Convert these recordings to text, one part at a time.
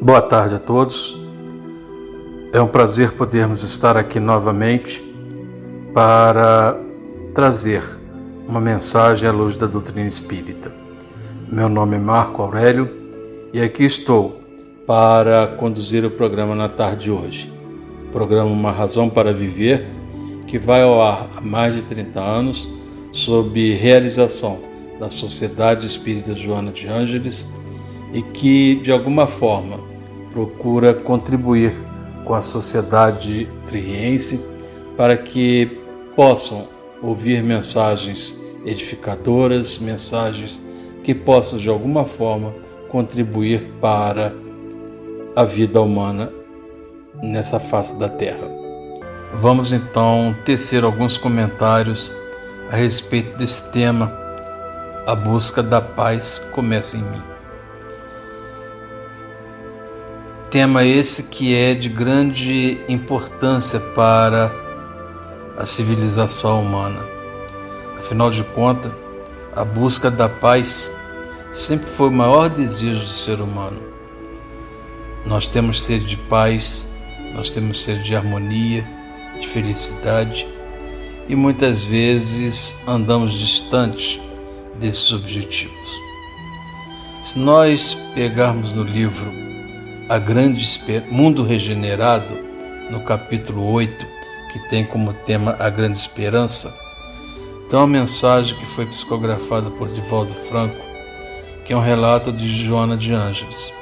Boa tarde a todos. É um prazer podermos estar aqui novamente para trazer uma mensagem à luz da doutrina espírita. Meu nome é Marco Aurélio e aqui estou para conduzir o programa na tarde de hoje. O programa Uma Razão para Viver, que vai ao ar há mais de 30 anos, sob realização da Sociedade Espírita Joana de Ângeles e que, de alguma forma, procura contribuir com a sociedade triense para que possam ouvir mensagens edificadoras, mensagens que possam, de alguma forma, contribuir para a vida humana nessa face da Terra. Vamos então tecer alguns comentários a respeito desse tema. A busca da paz começa em mim. Tema esse que é de grande importância para a civilização humana. Afinal de contas, a busca da paz sempre foi o maior desejo do ser humano. Nós temos sede de paz, nós temos sede de harmonia, de felicidade, e muitas vezes andamos distantes desses objetivos. Se nós pegarmos no livro Mundo Regenerado, no capítulo 8, que tem como tema a Grande Esperança, tem uma mensagem que foi psicografada por Divaldo Franco, que é um relato de Joana de Ângeles.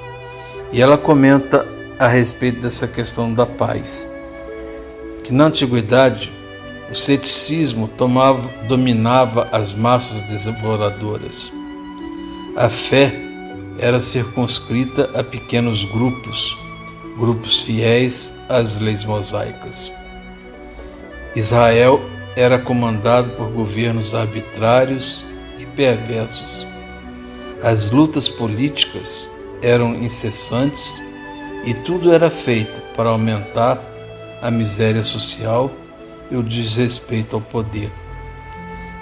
E ela comenta a respeito dessa questão da paz, que na antiguidade o ceticismo dominava as massas devoradoras. A fé era circunscrita a pequenos grupos fiéis às leis mosaicas. Israel era comandado por governos arbitrários e perversos. As lutas políticas eram incessantes e tudo era feito para aumentar a miséria social e o desrespeito ao poder.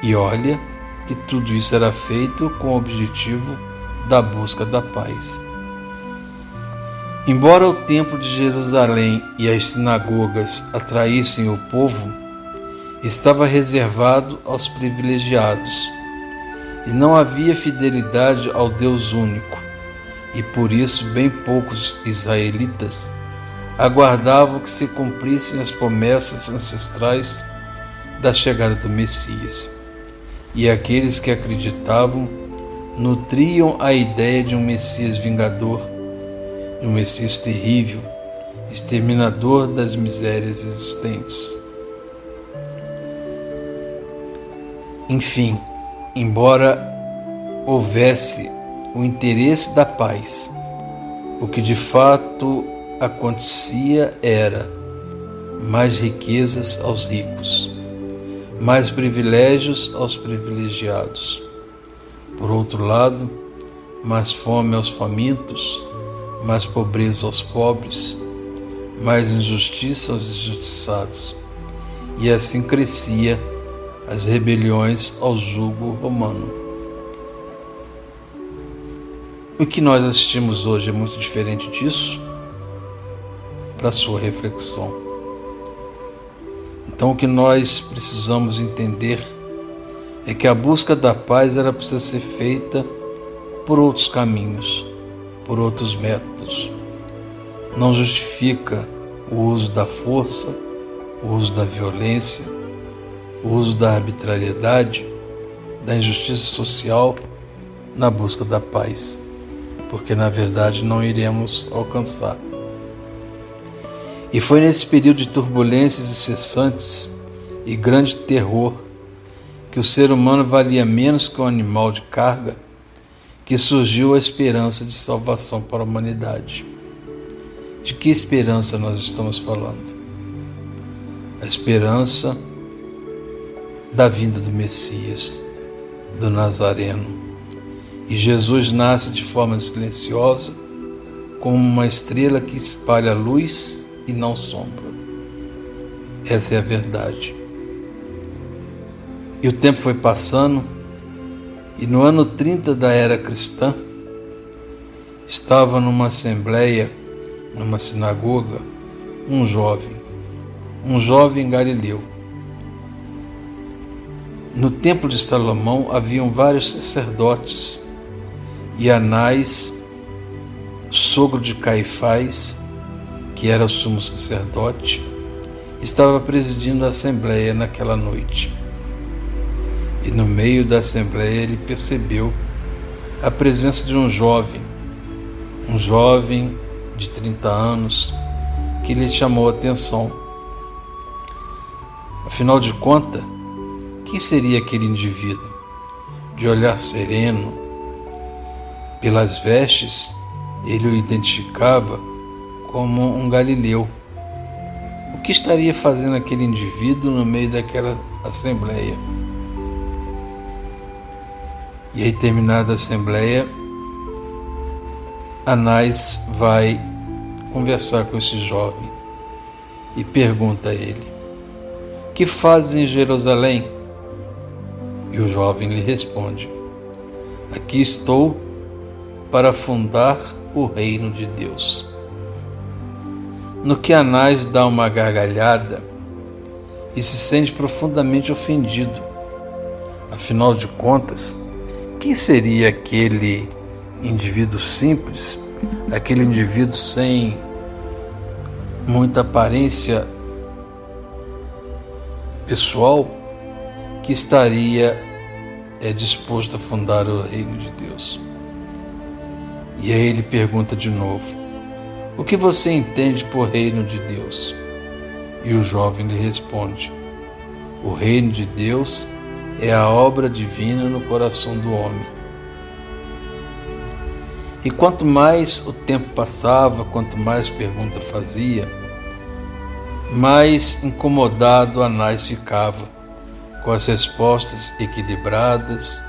E olha que tudo isso era feito com o objetivo da busca da paz. Embora o Templo de Jerusalém e as sinagogas atraíssem o povo, estava reservado aos privilegiados, e não havia fidelidade ao Deus único, e por isso bem poucos israelitas aguardavam que se cumprissem as promessas ancestrais da chegada do Messias, e aqueles que acreditavam nutriam a ideia de um Messias vingador, de um Messias terrível, exterminador das misérias existentes. Enfim, embora houvesse o interesse da paz, o que de fato acontecia era mais riquezas aos ricos, mais privilégios aos privilegiados. Por outro lado, mais fome aos famintos, mais pobreza aos pobres, mais injustiça aos injustiçados. E assim crescia as rebeliões ao jugo romano. O que nós assistimos hoje é muito diferente disso? Para sua reflexão. Então, o que nós precisamos entender é que a busca da paz era precisa ser feita por outros caminhos, por outros métodos. Não justifica o uso da força, o uso da violência, o uso da arbitrariedade, da injustiça social na busca da paz, porque na verdade não iremos alcançar. E foi nesse período de turbulências incessantes e grande terror que o ser humano valia menos que um animal de carga, que surgiu a esperança de salvação para a humanidade. De que esperança nós estamos falando? A esperança da vinda do Messias, do Nazareno. E Jesus nasce de forma silenciosa, como uma estrela que espalha luz e não sombra. Essa é a verdade. E o tempo foi passando, e no ano 30 da era cristã, estava numa assembleia numa sinagoga, um jovem galileu. No templo de Salomão haviam vários sacerdotes, e Anás, sogro de Caifás, que era o sumo sacerdote, estava presidindo a assembleia naquela noite. E no meio da assembleia ele percebeu a presença de um jovem de 30 anos, que lhe chamou a atenção. Afinal de contas, quem seria aquele indivíduo? De olhar sereno, pelas vestes, ele o identificava como um galileu. O que estaria fazendo aquele indivíduo no meio daquela assembleia? E aí, terminada a assembleia, Anás vai conversar com esse jovem e pergunta a ele: que fazes em Jerusalém? E o jovem lhe responde: aqui estou para fundar o reino de Deus. No que Anás dá uma gargalhada e se sente profundamente ofendido. Afinal de contas, quem seria aquele indivíduo simples, aquele indivíduo sem muita aparência pessoal, que estaria disposto a fundar o reino de Deus? E aí ele pergunta de novo: o que você entende por reino de Deus? E o jovem lhe responde: o reino de Deus é a obra divina no coração do homem. E quanto mais o tempo passava, quanto mais pergunta fazia, mais incomodado Anás ficava com as respostas equilibradas,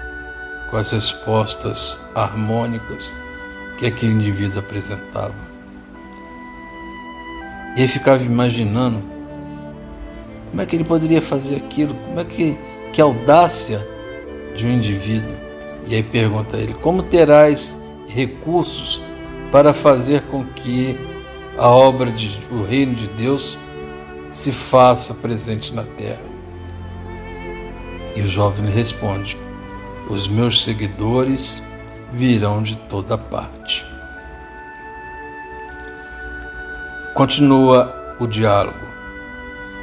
com as respostas harmônicas que aquele indivíduo apresentava. E ele ficava imaginando como é que ele poderia fazer aquilo, como é que audácia de um indivíduo. E aí pergunta a ele: como terás recursos para fazer com que a obra do reino de Deus se faça presente na terra? E o jovem lhe responde: os meus seguidores virão de toda parte. Continua o diálogo: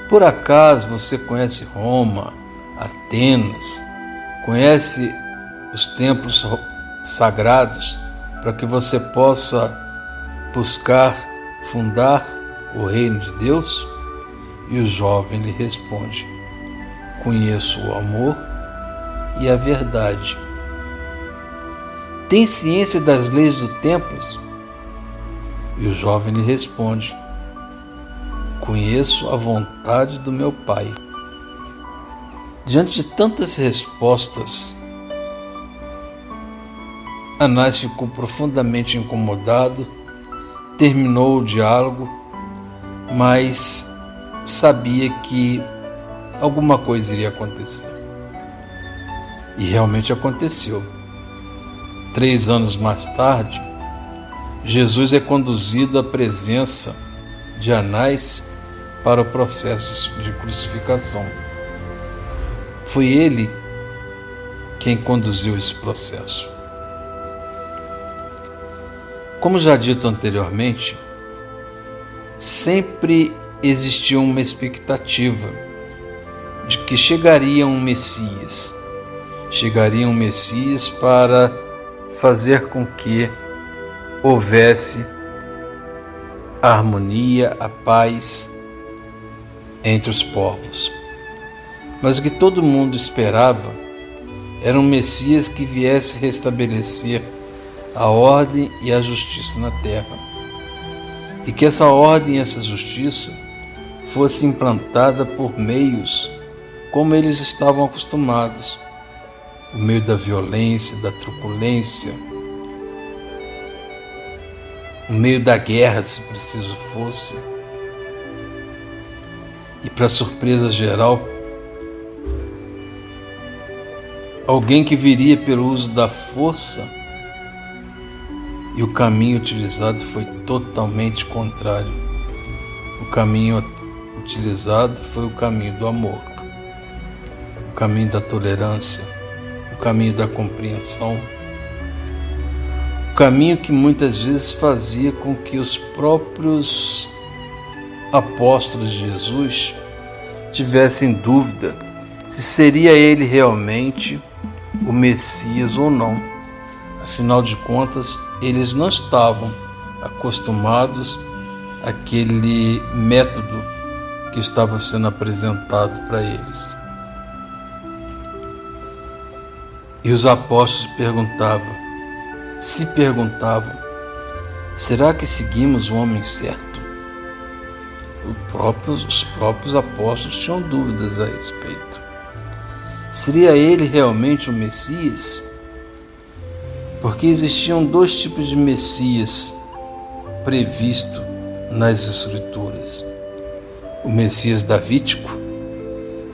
por acaso você conhece Roma, Atenas, conhece os templos sagrados para que você possa buscar fundar o reino de Deus? E o jovem lhe responde: conheço o amor e a verdade. Tem ciência das leis do templo? E o jovem lhe responde: conheço a vontade do meu Pai. Diante de tantas respostas, Anás ficou profundamente incomodado, terminou o diálogo, mas sabia que alguma coisa iria acontecer. E realmente aconteceu. 3 anos mais tarde, Jesus é conduzido à presença de Anás para o processo de crucificação. Foi ele quem conduziu esse processo. Como já dito anteriormente, sempre existiu uma expectativa de que chegaria um Messias. Chegaria um Messias para fazer com que houvesse a harmonia, a paz entre os povos. Mas o que todo mundo esperava era um Messias que viesse restabelecer a ordem e a justiça na terra. E que essa ordem e essa justiça fosse implantada por meios como eles estavam acostumados, por meio da violência, da truculência, por meio da guerra, se preciso fosse. E para surpresa geral, alguém que viria pelo uso da força E o caminho utilizado foi totalmente contrário. O caminho utilizado foi o caminho do amor, o caminho da tolerância, o caminho da compreensão, o caminho que muitas vezes fazia com que os próprios apóstolos de Jesus tivessem dúvida se seria ele realmente o Messias ou não. Afinal de contas, eles não estavam acostumados àquele método que estava sendo apresentado para eles. E os apóstolos se perguntavam, será que seguimos o homem certo? Os próprios apóstolos tinham dúvidas a respeito. Seria ele realmente o Messias? Porque existiam dois tipos de Messias previsto nas Escrituras: o Messias davídico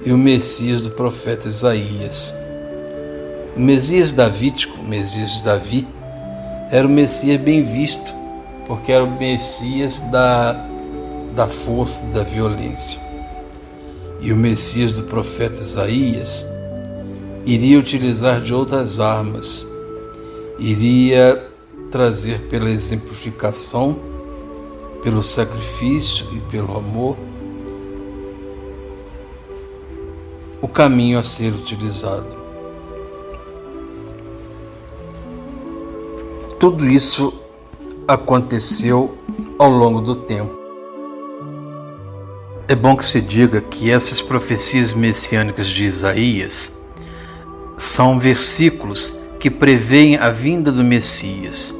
e o Messias do profeta Isaías. O Messias davídico, o Messias de Davi, era o Messias bem visto, porque era o Messias da força, da violência. E o Messias do profeta Isaías iria utilizar de outras armas, iria trazer pela exemplificação, pelo sacrifício e pelo amor, o caminho a ser utilizado. Tudo isso aconteceu ao longo do tempo. É bom que se diga que essas profecias messiânicas de Isaías são versículos que preveem a vinda do Messias,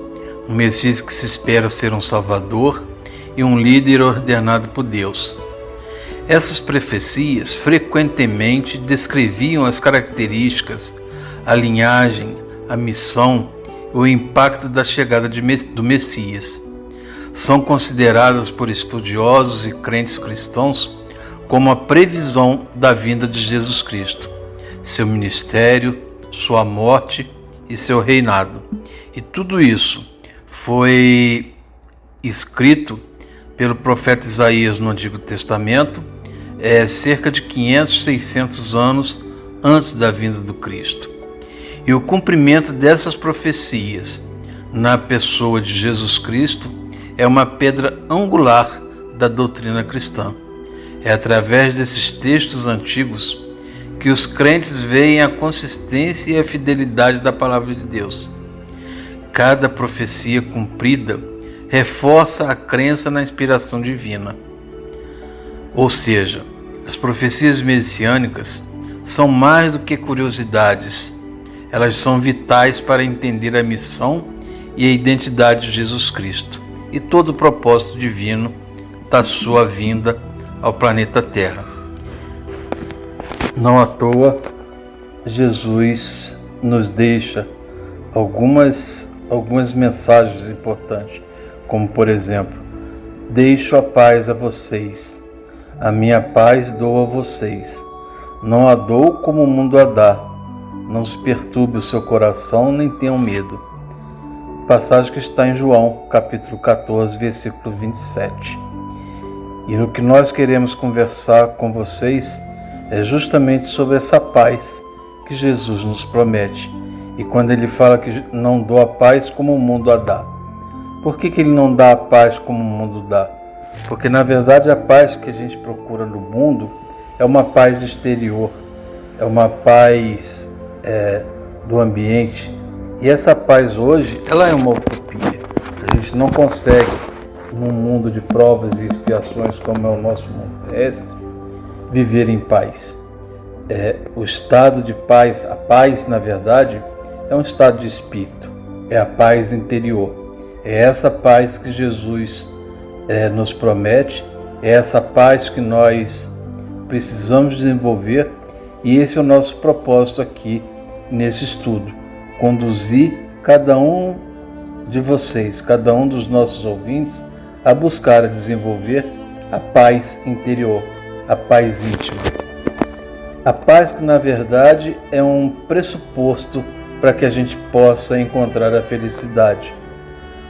um Messias que se espera ser um Salvador e um líder ordenado por Deus. Essas profecias frequentemente descreviam as características, a linhagem, a missão e o impacto da chegada do Messias. São consideradas por estudiosos e crentes cristãos como a previsão da vinda de Jesus Cristo, seu ministério, sua morte e seu reinado. E tudo isso foi escrito pelo profeta Isaías no Antigo Testamento, cerca de 500, 600 anos antes da vinda do Cristo. E o cumprimento dessas profecias na pessoa de Jesus Cristo é uma pedra angular da doutrina cristã. É através desses textos antigos que os crentes veem a consistência e a fidelidade da palavra de Deus. Cada profecia cumprida reforça a crença na inspiração divina. Ou seja, as profecias messiânicas são mais do que curiosidades. Elas são vitais para entender a missão e a identidade de Jesus Cristo e todo o propósito divino da sua vinda ao planeta Terra. Não à toa, Jesus nos deixa algumas mensagens importantes, como por exemplo, deixo a paz a vocês, a minha paz dou a vocês, não a dou como o mundo a dá, não se perturbe o seu coração, nem tenham medo. Passagem que está em João, capítulo 14, versículo 27. E no que nós queremos conversar com vocês é justamente sobre essa paz que Jesus nos promete. E quando ele fala que não dou a paz como o mundo a dá. Por que ele não dá a paz como o mundo dá? Porque na verdade a paz que a gente procura no mundo é uma paz exterior, é uma paz do ambiente. E essa paz hoje, ela é uma utopia. A gente não consegue, num mundo de provas e expiações como é o nosso mundo terrestre, viver em paz. O estado de paz, a paz, na verdade, é um estado de espírito, é a paz interior. É essa paz que Jesus nos promete, é essa paz que nós precisamos desenvolver, e esse é o nosso propósito aqui nesse estudo: conduzir cada um de vocês, cada um dos nossos ouvintes, a buscar a desenvolver a paz interior, a paz íntima. A paz que, na verdade, é um pressuposto para que a gente possa encontrar a felicidade.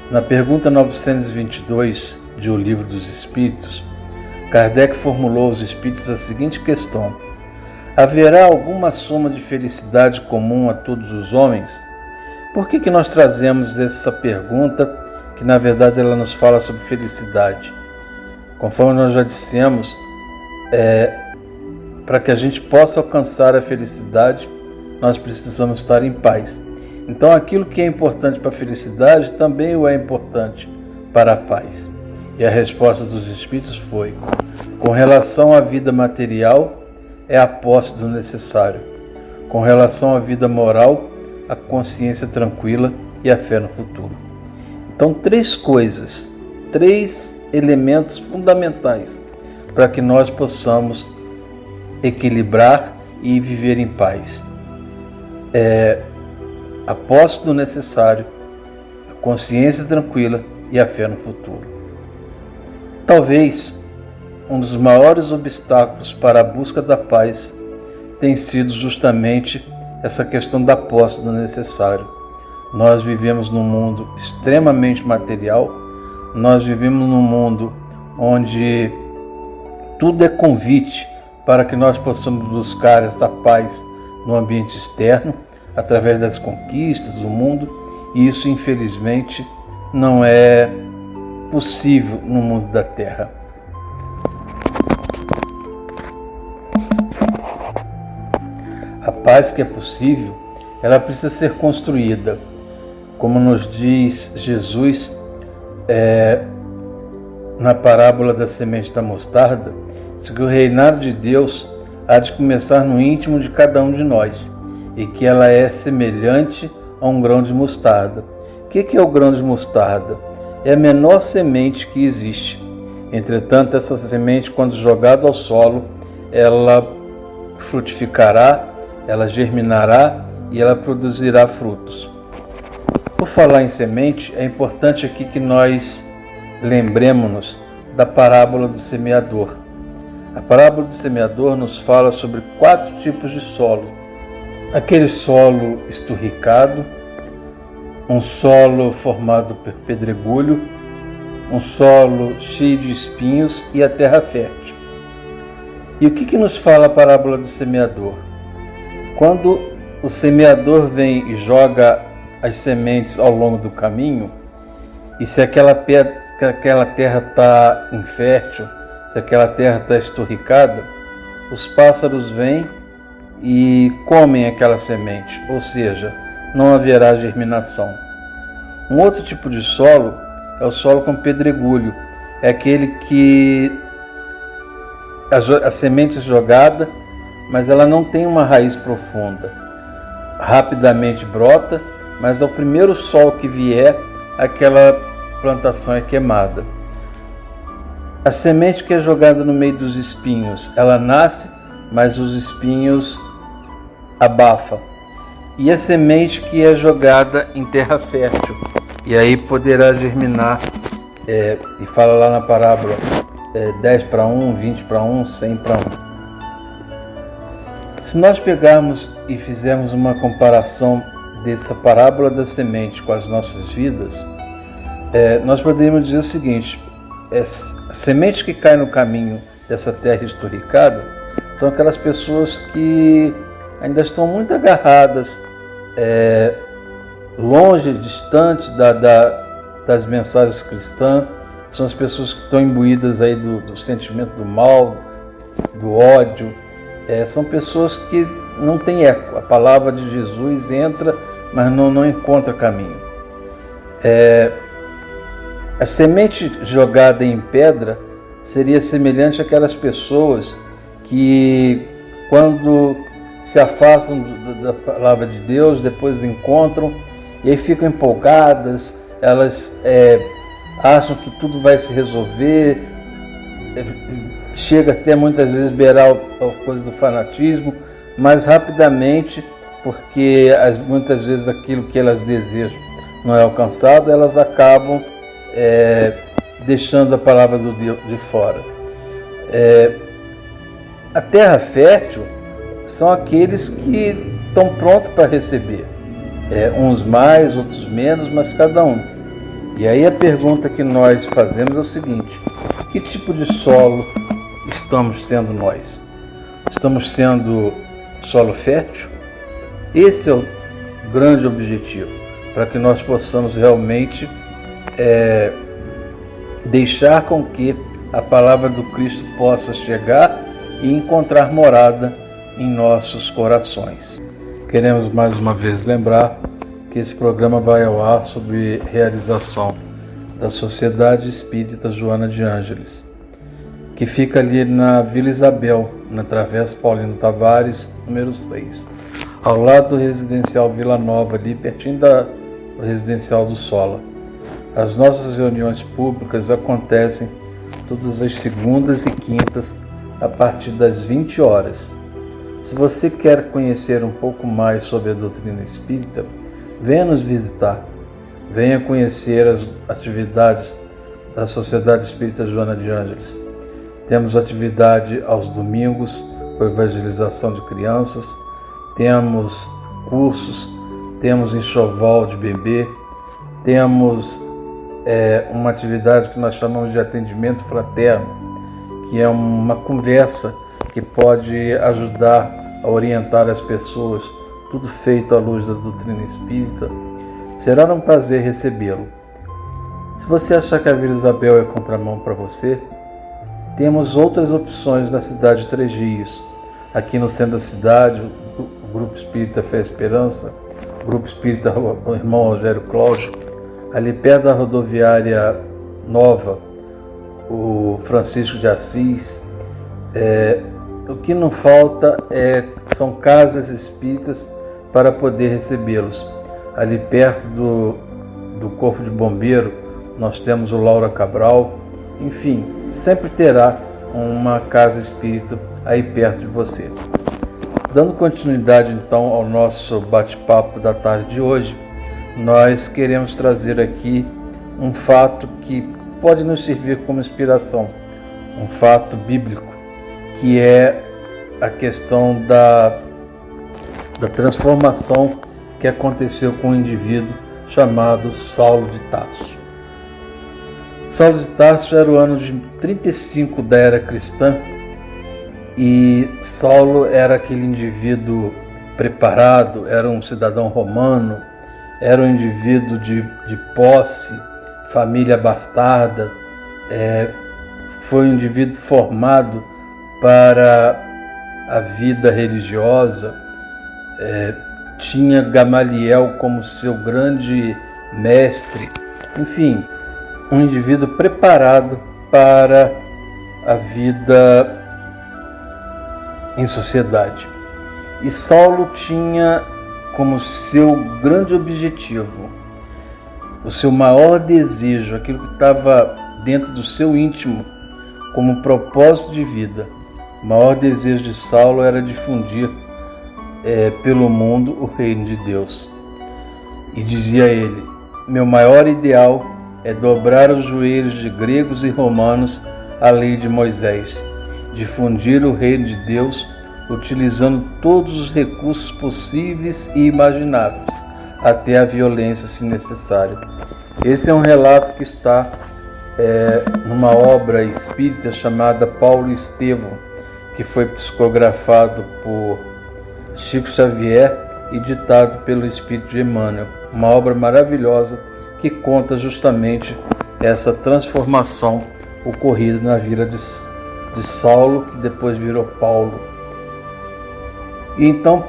Na pergunta 922 de O Livro dos Espíritos, Kardec formulou aos espíritos a seguinte questão: haverá alguma soma de felicidade comum a todos os homens? Por que nós trazemos essa pergunta, que na verdade ela nos fala sobre felicidade? Conforme nós já dissemos, para que a gente possa alcançar a felicidade, nós precisamos estar em paz. Então aquilo que é importante para a felicidade também é importante para a paz. E a resposta dos espíritos foi: com relação à vida material, é a posse do necessário. Com relação à vida moral, a consciência tranquila e a fé no futuro. Então, três coisas, três elementos fundamentais para que nós possamos equilibrar e viver em paz. A posse do necessário, a consciência tranquila e a fé no futuro. Talvez um dos maiores obstáculos para a busca da paz tem sido justamente essa questão da posse do necessário. Nós vivemos num mundo extremamente material, nós vivemos num mundo onde tudo é convite para que nós possamos buscar essa paz no ambiente externo, através das conquistas do mundo, e isso infelizmente não é possível no mundo da Terra. A paz que é possível, ela precisa ser construída. Como nos diz Jesus na parábola da semente da mostarda, diz que o reinado de Deus há de começar no íntimo de cada um de nós, e que ela é semelhante a um grão de mostarda. O que é o grão de mostarda? É a menor semente que existe. Entretanto, essa semente, quando jogada ao solo, ela frutificará, ela germinará e ela produzirá frutos. Por falar em semente, é importante aqui que nós lembremos-nos da parábola do semeador. A parábola do semeador nos fala sobre 4 tipos de solo. Aquele solo esturricado, um solo formado por pedregulho, um solo cheio de espinhos e a terra fértil. E o que nos fala a parábola do semeador? Quando o semeador vem e joga as sementes ao longo do caminho, e se aquela terra está infértil, se aquela terra está esturricada, os pássaros vêm e comem aquela semente, ou seja, não haverá germinação. Um outro tipo de solo é o solo com pedregulho, é aquele que a semente é jogada, mas ela não tem uma raiz profunda. Rapidamente brota, mas ao primeiro sol que vier, aquela plantação é queimada. A semente que é jogada no meio dos espinhos, ela nasce, mas os espinhos abafam. E a semente que é jogada em terra fértil, e aí poderá germinar, e fala lá na parábola, 10:1, 20:1, 100:1. Se nós pegarmos e fizermos uma comparação dessa parábola da semente com as nossas vidas, nós poderíamos dizer o seguinte: a semente que cai no caminho dessa terra esturricada são aquelas pessoas que ainda estão muito agarradas, longe, distante das mensagens cristãs. São as pessoas que estão imbuídas aí do sentimento do mal, do ódio. São pessoas que não têm eco. A palavra de Jesus entra, mas não encontra caminho. A semente jogada em pedra seria semelhante àquelas pessoas que, quando se afastam da palavra de Deus, depois encontram e aí ficam empolgadas, elas acham que tudo vai se resolver, chega até muitas vezes beirar a coisa do fanatismo, mas rapidamente, porque muitas vezes aquilo que elas desejam não é alcançado, elas acabam deixando a palavra do Deus de fora. A terra fértil são aqueles que estão prontos para receber, uns mais, outros menos, mas cada um. E aí a pergunta que nós fazemos é o seguinte: que tipo de solo estamos sendo nós? Estamos sendo solo fértil? Esse é o grande objetivo, para que nós possamos realmente deixar com que a palavra do Cristo possa chegar e encontrar morada em nossos corações. Queremos mais uma vez lembrar que esse programa vai ao ar sob realização da Sociedade Espírita Joana de Ângeles, que fica ali na Vila Isabel, na Travessa Paulino Tavares, número 6, ao lado do Residencial Vila Nova, ali pertinho do Residencial do Sola. As nossas reuniões públicas acontecem todas as segundas e quintas, a partir das 20 horas. Se você quer conhecer um pouco mais sobre a doutrina espírita, venha nos visitar. Venha conhecer as atividades da Sociedade Espírita Joana de Ângeles. Temos atividade aos domingos, com evangelização de crianças, temos cursos, temos enxoval de bebê, temos uma atividade que nós chamamos de atendimento fraterno, que é uma conversa que pode ajudar a orientar as pessoas, tudo feito à luz da doutrina espírita. Será um prazer recebê-lo. Se você achar que a Vila Isabel é contramão para você, temos outras opções na cidade de Três Rios. Aqui no centro da cidade, o Grupo Espírita Fé e Esperança, o Grupo Espírita o Irmão Rogério Cláudio, ali perto da rodoviária nova, o Francisco de Assis. O que não falta são casas espíritas para poder recebê-los. Ali perto do Corpo de Bombeiro, nós temos o Laura Cabral. Enfim, sempre terá uma casa espírita aí perto de você. Dando continuidade então ao nosso bate-papo da tarde de hoje, nós queremos trazer aqui um fato que pode nos servir como inspiração, um fato bíblico, que é a questão da transformação que aconteceu com um indivíduo chamado Saulo de Tarso. Saulo de Tarso era o ano de 35 da era cristã, e Saulo era aquele indivíduo preparado, era um cidadão romano, era um indivíduo de posse, família abastada, foi um indivíduo formado para a vida religiosa, tinha Gamaliel como seu grande mestre, enfim, um indivíduo preparado para a vida em sociedade. E Saulo tinha como seu grande objetivo, o seu maior desejo, aquilo que estava dentro do seu íntimo como propósito de vida. O maior desejo de Saulo era difundir pelo mundo o reino de Deus. E dizia ele: meu maior ideal é dobrar os joelhos de gregos e romanos à lei de Moisés, difundir o reino de Deus utilizando todos os recursos possíveis e imagináveis, até a violência se necessária. Esse é um relato que está numa obra espírita chamada Paulo e Estevão, que foi psicografado por Chico Xavier e ditado pelo Espírito de Emmanuel. Uma obra maravilhosa que conta justamente essa transformação ocorrida na vida de Saulo, que depois virou Paulo. E então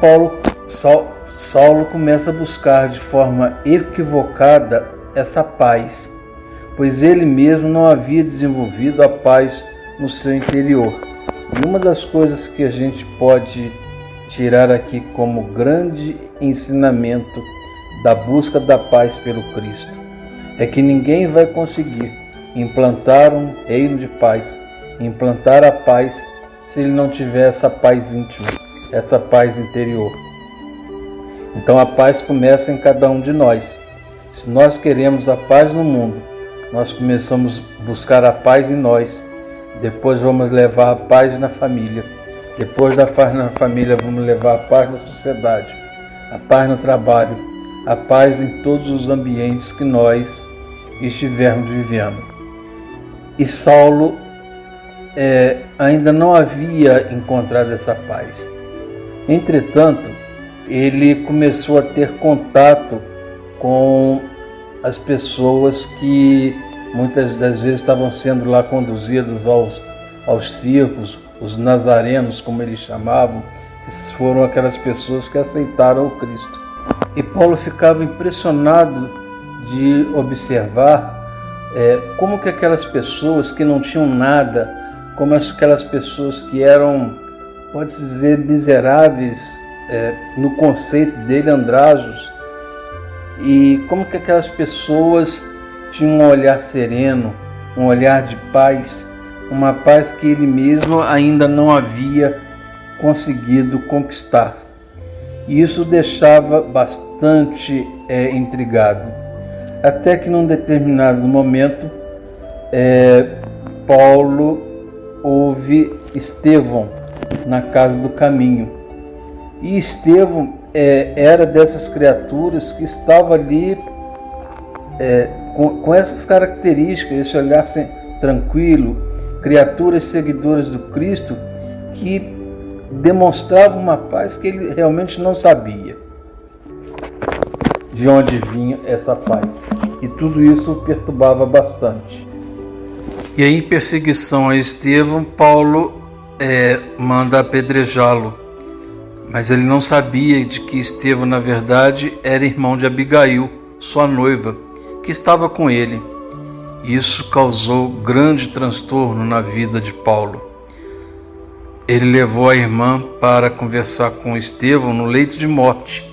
Saulo começa a buscar de forma equivocada essa paz, pois ele mesmo não havia desenvolvido a paz no seu interior. E uma das coisas que a gente pode tirar aqui como grande ensinamento da busca da paz pelo Cristo é que ninguém vai conseguir implantar um reino de paz, implantar a paz, se ele não tiver essa paz íntima, essa paz interior. Então a paz começa em cada um de nós. Se nós queremos a paz no mundo, nós começamos a buscar a paz em nós, depois vamos levar a paz na família, depois da paz na família vamos levar a paz na sociedade, a paz no trabalho, a paz em todos os ambientes que nós estivermos vivendo. E Saulo ainda não havia encontrado essa paz. Entretanto, ele começou a ter contato com as pessoas que muitas das vezes estavam sendo lá conduzidas aos circos, os nazarenos, como eles chamavam, que foram aquelas pessoas que aceitaram o Cristo. E Paulo ficava impressionado de observar como que aquelas pessoas que não tinham nada, como aquelas pessoas que eram, pode-se dizer, miseráveis, no conceito dele, andrajos, e como que aquelas pessoas tinham um olhar sereno, um olhar de paz, uma paz que ele mesmo ainda não havia conseguido conquistar. E isso o deixava bastante intrigado. Até que num determinado momento, Paulo ouve Estevão na casa do caminho. E Estevão era dessas criaturas que estava ali com essas características, esse olhar tranquilo, criaturas seguidoras do Cristo que demonstravam uma paz que ele realmente não sabia de onde vinha essa paz. E tudo isso o perturbava bastante. E aí, em perseguição a Estevão, Paulo manda apedrejá-lo. Mas ele não sabia de que Estevão, na verdade, era irmão de Abigail, sua noiva, que estava com ele. Isso causou grande transtorno na vida de Paulo. Ele levou a irmã para conversar com Estevão no leito de morte.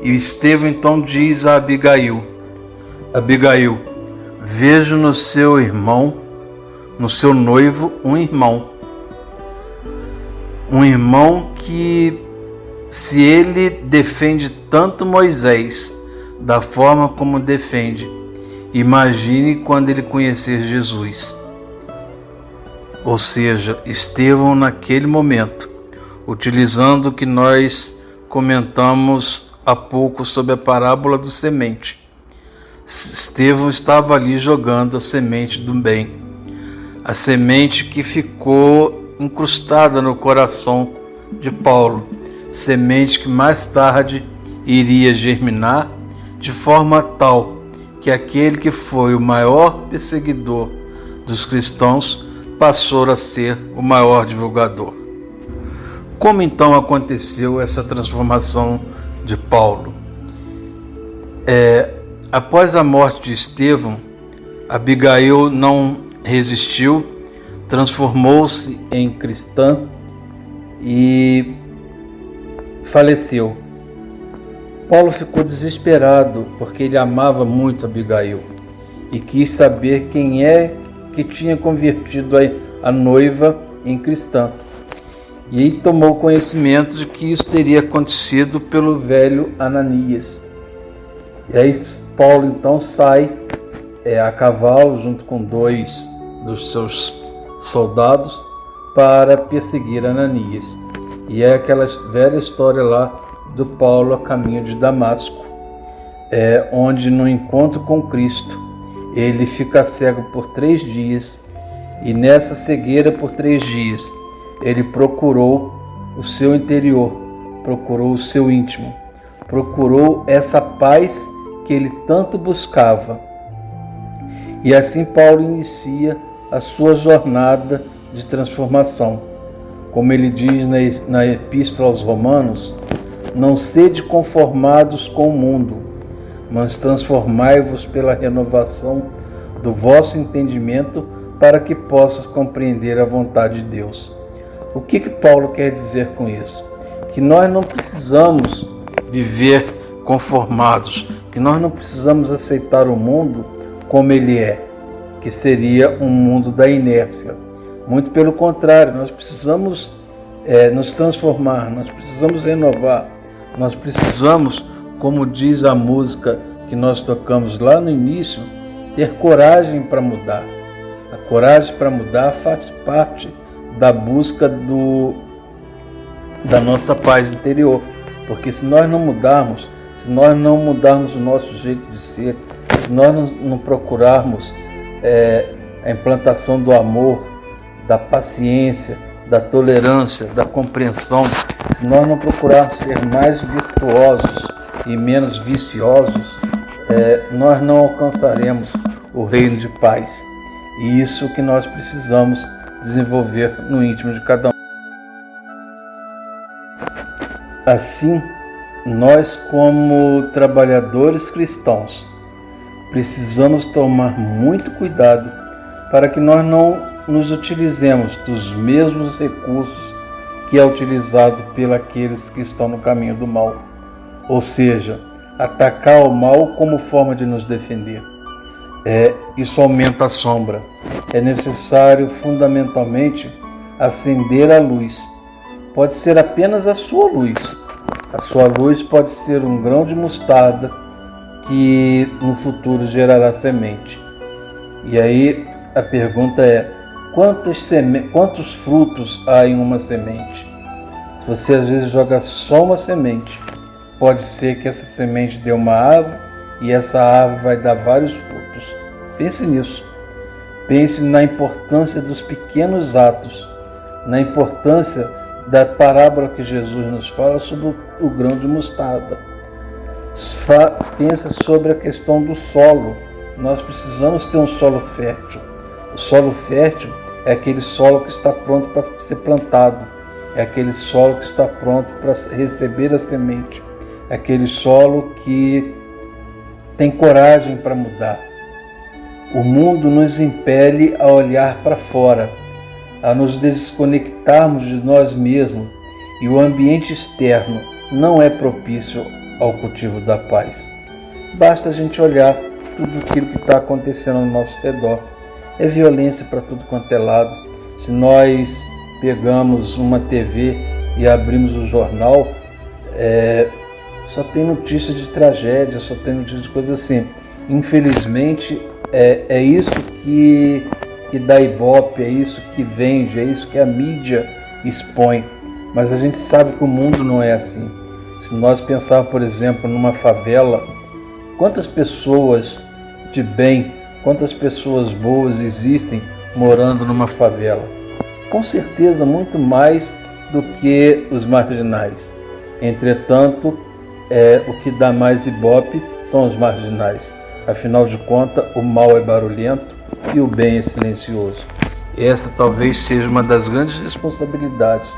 E Estevão então diz a Abigail: Abigail, vejo no seu irmão, no seu noivo, um irmão que, se ele defende tanto Moisés da forma como defende, imagine quando ele conhecer Jesus. Ou seja, Estevão, naquele momento, utilizando o que nós comentamos há pouco sobre a parábola do semente, Estevão estava ali jogando a semente do bem, a semente que ficou incrustada no coração de Paulo, semente que mais tarde iria germinar de forma tal que aquele que foi o maior perseguidor dos cristãos passou a ser o maior divulgador. Como então aconteceu essa transformação de Paulo? Após a morte de Estevão, Abigail não resistiu, transformou-se em cristã e faleceu. Paulo ficou desesperado porque ele amava muito Abigail e quis saber quem que tinha convertido a noiva em cristã. E aí tomou conhecimento de que isso teria acontecido pelo velho Ananias. E aí Paulo então sai a cavalo junto com 2 dos seus soldados para perseguir Ananias. E é aquela velha história lá do Paulo a caminho de Damasco, onde no encontro com Cristo ele fica cego por 3 dias, e nessa cegueira por 3 dias ele procurou o seu interior, procurou o seu íntimo, procurou essa paz que ele tanto buscava. E assim Paulo inicia a sua jornada de transformação. Como ele diz na Epístola aos Romanos: não sede conformados com o mundo, mas transformai-vos pela renovação do vosso entendimento, para que possas compreender a vontade de Deus. O que Paulo quer dizer com isso? Que nós não precisamos viver conformados, que nós não precisamos aceitar o mundo como ele é, que seria um mundo da inércia. Muito pelo contrário, nós precisamos nos transformar, nós precisamos renovar, nós precisamos, como diz a música que nós tocamos lá no início, ter coragem para mudar. A coragem para mudar faz parte da busca da nossa paz interior, porque se nós não mudarmos, se nós não mudarmos o nosso jeito de ser, se se nós não procurarmos a implantação do amor, da paciência, da tolerância, da compreensão, se nós não procurarmos ser mais virtuosos e menos viciosos, nós não alcançaremos o reino de paz. E isso que nós precisamos desenvolver no íntimo de cada um. Assim, nós como trabalhadores cristãos, precisamos tomar muito cuidado para que nós não nos utilizemos dos mesmos recursos que é utilizado pelos que estão no caminho do mal. Ou seja, atacar o mal como forma de nos defender. Isso aumenta a sombra. É necessário, fundamentalmente, acender a luz. Pode ser apenas a sua luz. A sua luz pode ser um grão de mostarda que no futuro gerará semente. E aí a pergunta é: quantos frutos há em uma semente? Se você às vezes joga só uma semente, pode ser que essa semente dê uma árvore e essa árvore vai dar vários frutos. Pense nisso. Pense na importância dos pequenos atos, na importância da parábola que Jesus nos fala sobre o grão de mostarda. Pensa sobre a questão do solo. Nós precisamos ter um solo fértil. O solo fértil é aquele solo que está pronto para ser plantado. É aquele solo que está pronto para receber a semente. É aquele solo que tem coragem para mudar. O mundo nos impele a olhar para fora, a nos desconectarmos de nós mesmos, e o ambiente externo não é propício ao cultivo da paz. Basta a gente olhar tudo aquilo que está acontecendo ao nosso redor. É violência para tudo quanto é lado. Se nós pegamos uma TV e abrimos o jornal, só tem notícia de tragédia, só tem notícia de coisa assim. Infelizmente, é isso que dá ibope, é isso que vende, é isso que a mídia expõe. Mas a gente sabe que o mundo não é assim. Se nós pensarmos, por exemplo, numa favela, quantas pessoas de bem, quantas pessoas boas existem morando numa favela? Com certeza muito mais do que os marginais. Entretanto, o que dá mais ibope são os marginais. Afinal de contas, o mal é barulhento e o bem é silencioso. Esta talvez seja uma das grandes responsabilidades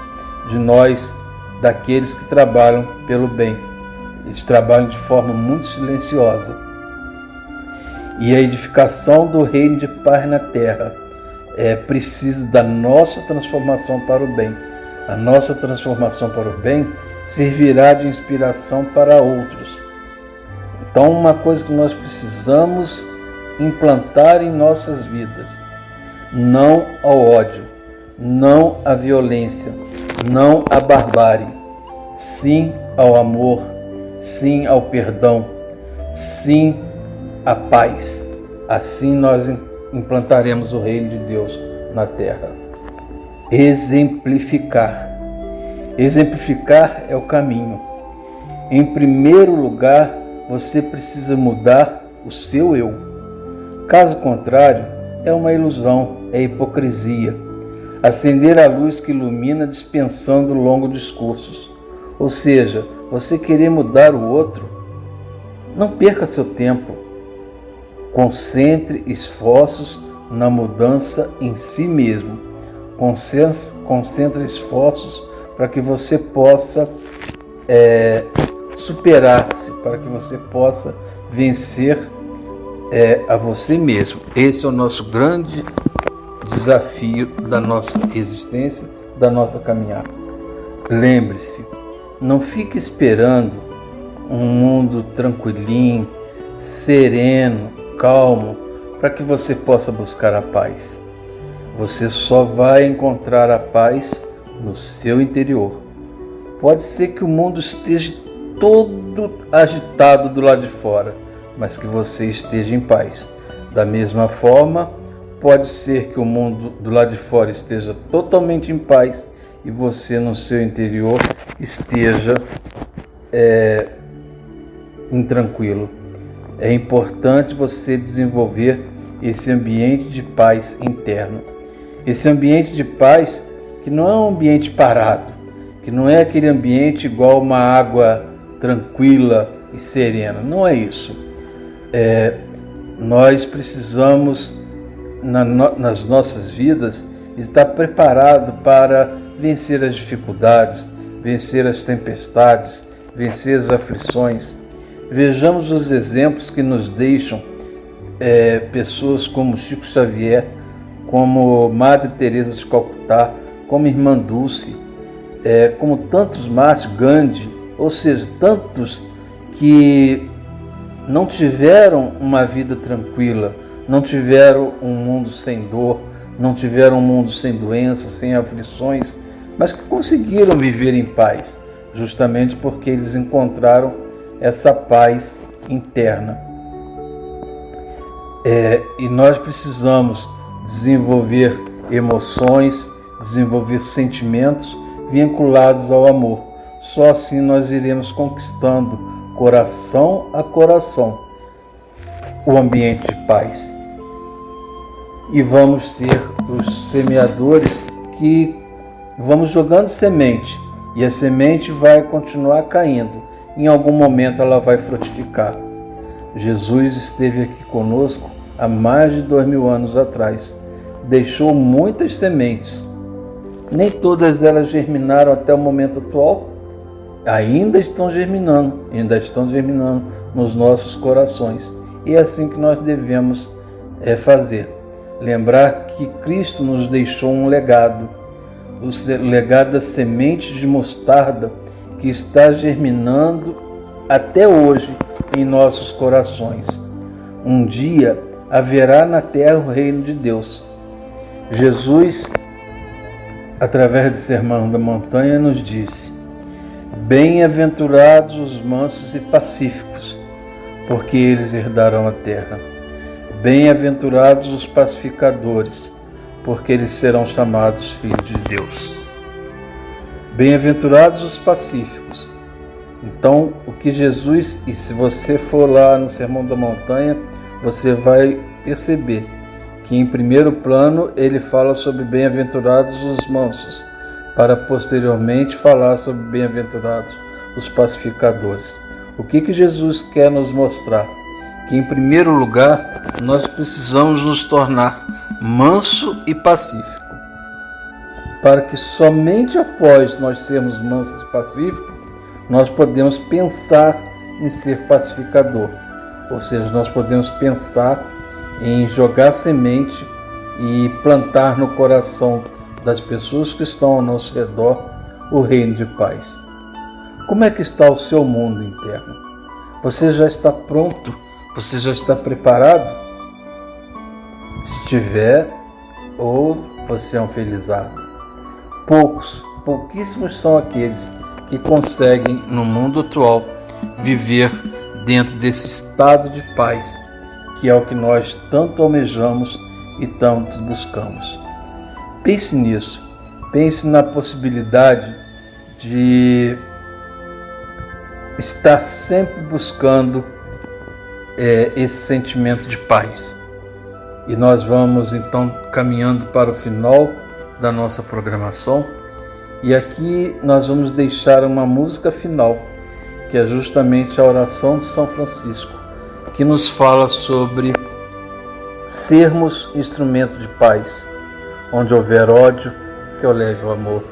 de nós, daqueles que trabalham pelo bem. Eles trabalham de forma muito silenciosa. E a edificação do reino de paz na terra precisa da nossa transformação para o bem. A nossa transformação para o bem servirá de inspiração para outros. Então, uma coisa que nós precisamos implantar em nossas vidas: não ao ódio, não à violência, não à barbárie, sim ao amor, sim ao perdão, sim à paz. Assim nós implantaremos o reino de Deus na terra. Exemplificar. Exemplificar é o caminho. Em primeiro lugar, você precisa mudar o seu eu. Caso contrário, é uma ilusão, é hipocrisia. Acender a luz que ilumina dispensando longos discursos. Ou seja, você querer mudar o outro, não perca seu tempo. Concentre esforços na mudança em si mesmo. Concentre esforços para que você possa superar-se, para que você possa vencer a você mesmo. Esse é o nosso grande desafio da nossa existência, da nossa caminhada. Lembre-se, não fique esperando um mundo tranquilinho, sereno, calmo, para que você possa buscar a paz. Você só vai encontrar a paz no seu interior. Pode ser que o mundo esteja todo agitado do lado de fora, mas que você esteja em paz. Da mesma forma, pode ser que o mundo do lado de fora esteja totalmente em paz e você no seu interior esteja intranquilo. é importante você desenvolver esse ambiente de paz interno. Esse ambiente de paz que não é um ambiente parado, que não é aquele ambiente igual uma água tranquila e serena. Não é isso. Nós precisamos, nas nossas vidas, estar preparado para vencer as dificuldades, vencer as tempestades, vencer as aflições. Vejamos os exemplos que nos deixam pessoas como Chico Xavier, como Madre Teresa de Calcutá, como Irmã Dulce, como tantos mártires, Gandhi, ou seja, tantos que não tiveram uma vida tranquila, não tiveram um mundo sem dor, não tiveram um mundo sem doenças, sem aflições, mas que conseguiram viver em paz, justamente porque eles encontraram essa paz interna. E nós precisamos desenvolver emoções, desenvolver sentimentos vinculados ao amor. Só assim nós iremos conquistando, coração a coração, o ambiente de paz. E vamos ser os semeadores que vamos jogando semente, e a semente vai continuar caindo. Em algum momento ela vai frutificar. Jesus esteve aqui conosco há mais de 2000 anos atrás. Deixou muitas sementes. Nem todas elas germinaram até o momento atual. Ainda estão germinando nos nossos corações. E é assim que nós devemos fazer. Lembrar que Cristo nos deixou um legado. O legado da semente de mostarda que está germinando até hoje em nossos corações. Um dia haverá na terra o reino de Deus. Jesus, através do Sermão da Montanha, nos disse: bem-aventurados os mansos e pacíficos, porque eles herdarão a terra. Bem-aventurados os pacificadores, porque eles serão chamados filhos de Deus. Bem-aventurados os pacíficos. Então, o que Jesus, e se você for lá no Sermão da Montanha, você vai perceber que em primeiro plano ele fala sobre bem-aventurados os mansos, para posteriormente falar sobre bem-aventurados os pacificadores. O que Jesus quer nos mostrar? Que em primeiro lugar nós precisamos nos tornar manso e pacífico, para que somente após nós sermos mansos e pacíficos, nós podemos pensar em ser pacificador. Ou seja, nós podemos pensar em jogar semente e plantar no coração das pessoas que estão ao nosso redor o reino de paz. Como é que está o seu mundo interno? Você já está pronto? Você já está preparado? Se tiver, ou você é um felizardo. Pouquíssimos são aqueles que conseguem, no mundo atual, viver dentro desse estado de paz, que é o que nós tanto almejamos e tanto buscamos. Pense nisso. Pense na possibilidade de estar sempre buscando esse sentimento de paz. E nós vamos então caminhando para o final da nossa programação. E aqui nós vamos deixar uma música final, que é justamente a oração de São Francisco, que nos fala sobre sermos instrumento de paz. Onde houver ódio, que eu leve o amor.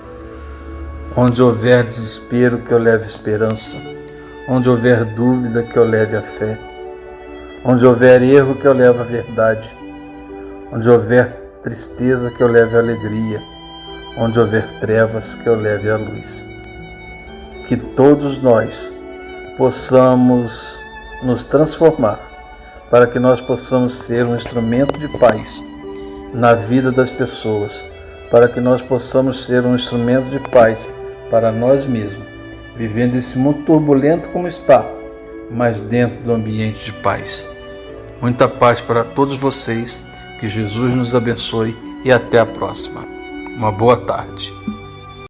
Onde houver desespero, que eu leve esperança. Onde houver dúvida, que eu leve a fé. Onde houver erro, que eu leve a verdade. Onde houver tristeza, que eu leve a alegria. Onde houver trevas, que eu leve a luz. Que todos nós possamos nos transformar, para que nós possamos ser um instrumento de paz na vida das pessoas, para que nós possamos ser um instrumento de paz para nós mesmos, vivendo esse mundo turbulento como está, mas dentro do ambiente de paz. Muita paz para todos vocês, que Jesus nos abençoe e até a próxima. Uma boa tarde.